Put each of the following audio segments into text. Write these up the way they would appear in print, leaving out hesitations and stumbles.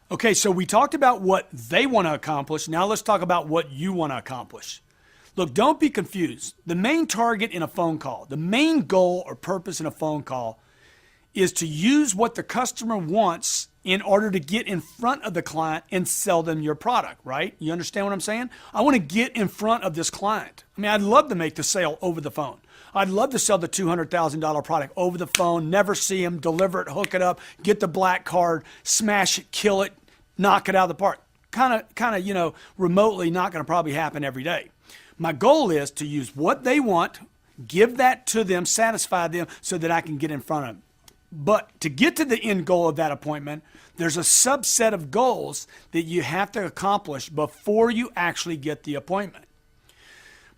Okay, so we talked about what they want to accomplish. Now let's talk about what you want to accomplish. Look, don't be confused. The main target in a phone call, the main goal or purpose in a phone call is to use what the customer wants in order to get in front of the client and sell them your product, right? You understand what I'm saying? I want to get in front of this client. I mean, I'd love to make the sale over the phone. I'd love to sell the $200,000 product over the phone, never see them, deliver it, hook it up, get the black card, smash it, kill it, knock it out of the park. Kind of, remotely not going to probably happen every day. My goal is to use what they want, give that to them, satisfy them so that I can get in front of them. But to get to the end goal of that appointment, there's a subset of goals that you have to accomplish before you actually get the appointment.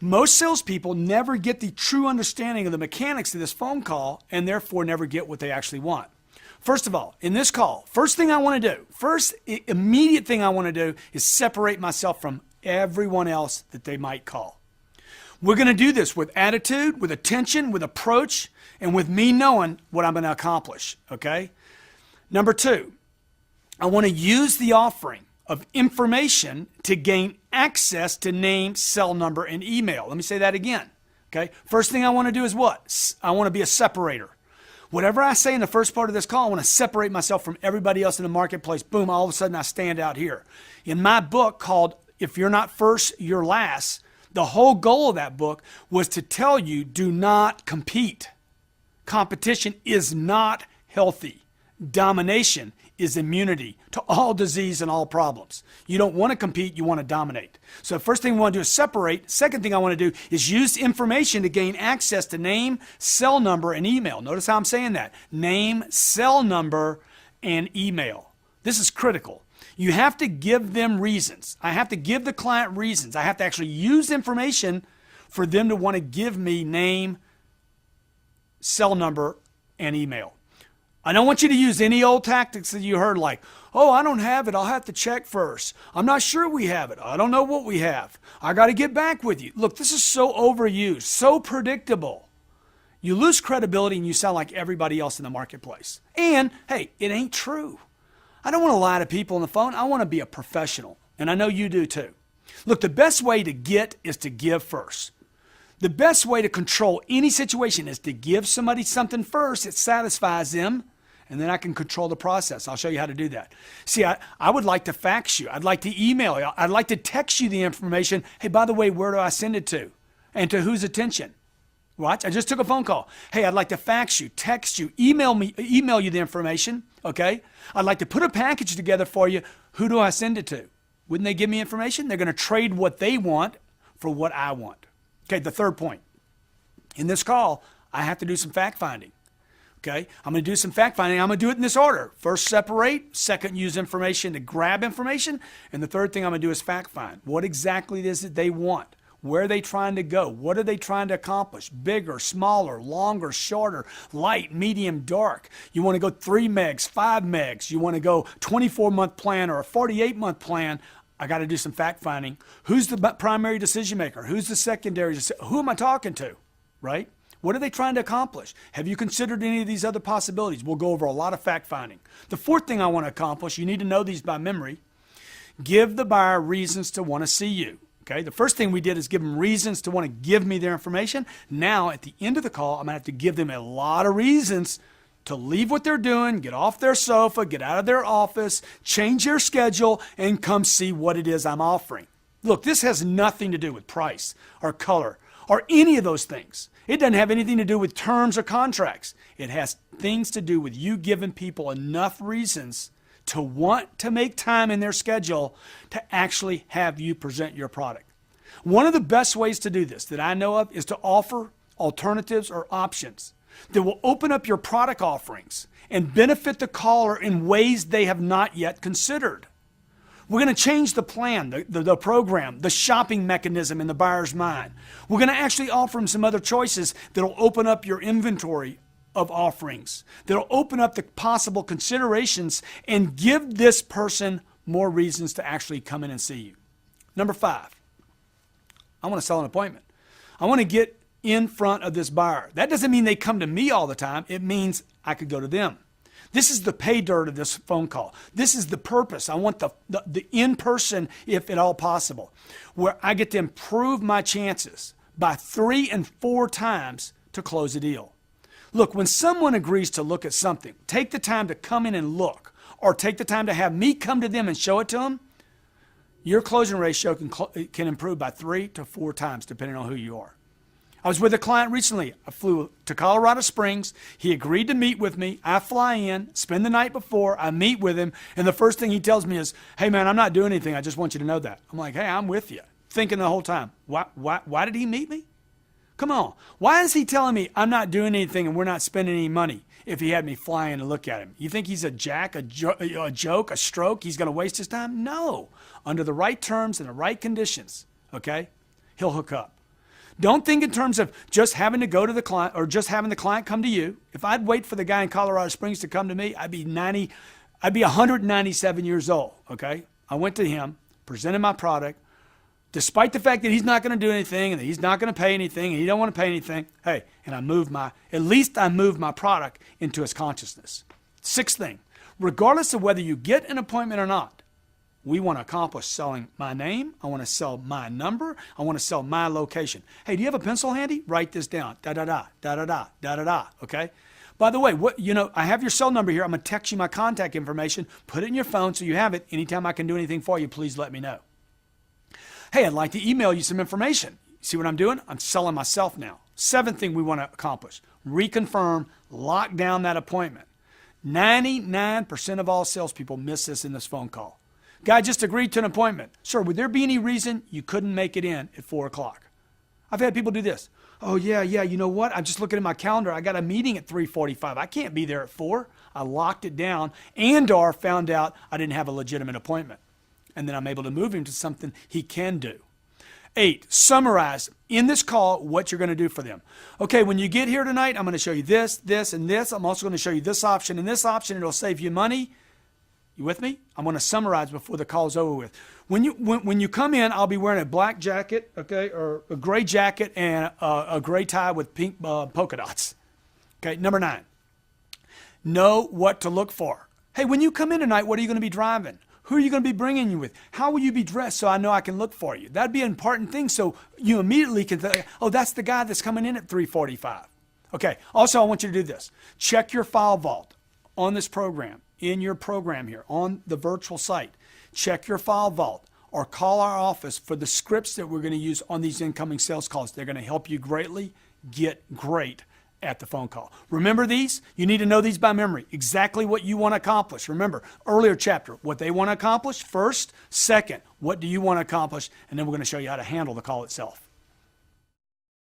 Most salespeople never get the true understanding of the mechanics of this phone call and therefore never get what they actually want. First of all, in this call, first immediate thing I want to do is separate myself from everyone else that they might call. We're going to do this with attitude, with attention, with approach, and with me knowing what I'm going to accomplish, okay? Number two, I want to use the offering of information to gain access to name, cell number, and email. Let me say that again, okay? First thing I want to do is what? I want to be a separator. Whatever I say in the first part of this call, I want to separate myself from everybody else in the marketplace. Boom, all of a sudden I stand out here. In my book called If You're Not First, You're Last, the whole goal of that book was to tell you, do not compete. Competition is not healthy. Domination is immunity to all disease and all problems. You don't want to compete, you want to dominate. So the first thing we want to do is separate. Second thing I want to do is use information to gain access to name, cell number, and email. Notice how I'm saying that. Name, cell number, and email. This is critical. You have to give them reasons. I have to give the client reasons. I have to actually use information for them to want to give me name, cell number, and email. I don't want you to use any old tactics that you heard like, oh, I don't have it. I'll have to check first. I'm not sure we have it. I don't know what we have. I got to get back with you. Look, this is so overused, so predictable. You lose credibility and you sound like everybody else in the marketplace. And, hey, it ain't true. I don't want to lie to people on the phone. I want to be a professional. And I know you do too. Look, the best way to get is to give first. The best way to control any situation is to give somebody something first. It satisfies them, and then I can control the process. I'll show you how to do that. See, I would like to fax you. I'd like to email you. I'd like to text you the information. Hey, by the way, where do I send it to? And to whose attention? Watch, I just took a phone call. Hey, I'd like to fax you, text you, email you the information, okay? I'd like to put a package together for you. Who do I send it to? Wouldn't they give me information? They're going to trade what they want for what I want. Okay, the third point. In this call, I have to do some fact finding. Okay, I'm going to do some fact finding. I'm going to do it in this order. First, separate. Second, use information to grab information. And the third thing I'm going to do is fact find. What exactly is it they want? Where are they trying to go? What are they trying to accomplish? Bigger, smaller, longer, shorter, light, medium, dark. You want to go 3 megs, 5 megs. You want to go 24-month plan or a 48-month plan. I got to do some fact finding. Who's the primary decision maker? Who's the secondary? Who am I talking to? Right? What are they trying to accomplish? Have you considered any of these other possibilities? We'll go over a lot of fact finding. The fourth thing I want to accomplish, you need to know these by memory. Give the buyer reasons to want to see you. Okay, the first thing we did is give them reasons to want to give me their information. Now, at the end of the call, I'm going to have to give them a lot of reasons to leave what they're doing, get off their sofa, get out of their office, change their schedule, and come see what it is I'm offering. Look, this has nothing to do with price or color or any of those things. It doesn't have anything to do with terms or contracts. It has things to do with you giving people enough reasons to want to make time in their schedule to actually have you present your product. One of the best ways to do this that I know of is to offer alternatives or options that will open up your product offerings and benefit the caller in ways they have not yet considered. We're going to change the plan, the program, the shopping mechanism in the buyer's mind. We're going to actually offer them some other choices that will open up your inventory of offerings, that will open up the possible considerations and give this person more reasons to actually come in and see you. Number 5, I want to sell an appointment. I want to get in front of this buyer. That doesn't mean they come to me all the time. It means I could go to them. This is the pay dirt of this phone call. This is the purpose. I want the in-person, if at all possible, where I get to improve my chances by 3 and 4 times to close a deal. Look, when someone agrees to look at something, take the time to come in and look, or take the time to have me come to them and show it to them, your closing ratio can improve by 3 to 4 times depending on who you are. I was with a client recently. I flew to Colorado Springs. He agreed to meet with me. I fly in, spend the night before, I meet with him, and the first thing he tells me is, hey man, I'm not doing anything. I just want you to know that. I'm like, hey, I'm with you. Thinking the whole time, why did he meet me? Come on. Why is he telling me I'm not doing anything and we're not spending any money if he had me fly in to look at him? You think he's a jack, a joke, a stroke? He's going to waste his time? No. Under the right terms and the right conditions, okay, he'll hook up. Don't think in terms of just having to go to the client or just having the client come to you. If I'd wait for the guy in Colorado Springs to come to me, I'd be 197 years old, okay? I went to him, presented my product. Despite the fact that he's not going to do anything and that he's not going to pay anything and he don't want to pay anything, hey, and I moved my product into his consciousness. Sixth thing, regardless of whether you get an appointment or not, we want to accomplish selling my name. I want to sell my number. I want to sell my location. Hey, do you have a pencil handy? Write this down. Da-da-da, da-da-da, da-da-da, okay? By the way, I have your cell number here. I'm going to text you my contact information. Put it in your phone so you have it. Anytime I can do anything for you, please let me know. Hey, I'd like to email you some information. See what I'm doing? I'm selling myself now. Seventh thing we want to accomplish, reconfirm, lock down that appointment. 99% of all salespeople miss this in this phone call. Guy just agreed to an appointment. Sir, would there be any reason you couldn't make it in at 4 o'clock? I've had people do this. Oh, yeah, you know what? I'm just looking at my calendar. I got a meeting at 3:45. I can't be there at 4. I locked it down and/or found out I didn't have a legitimate appointment. And then I'm able to move him to something he can do. 8, summarize in this call what you're going to do for them. Okay, when you get here tonight, I'm going to show you this, this, and this. I'm also going to show you this option and this option. It'll save you money. You with me? I'm going to summarize before the call's over with. When you come in, I'll be wearing a black jacket, okay, or a gray jacket and a gray tie with pink polka dots. Okay, number 9, know what to look for. Hey, when you come in tonight, what are you going to be driving? Who are you going to be bringing you with? How will you be dressed so I know I can look for you? That'd be an important thing so you immediately can think, oh, that's the guy that's coming in at 3:45. Okay, also I want you to do this. Check your file vault on this program, in your program here, on the virtual site. Check your file vault or call our office for the scripts that we're going to use on these incoming sales calls. They're going to help you greatly get great at the phone call. Remember these? You need to know these by memory. Exactly what you want to accomplish. Remember, earlier chapter, what they want to accomplish first. Second, what do you want to accomplish? And then we're going to show you how to handle the call itself.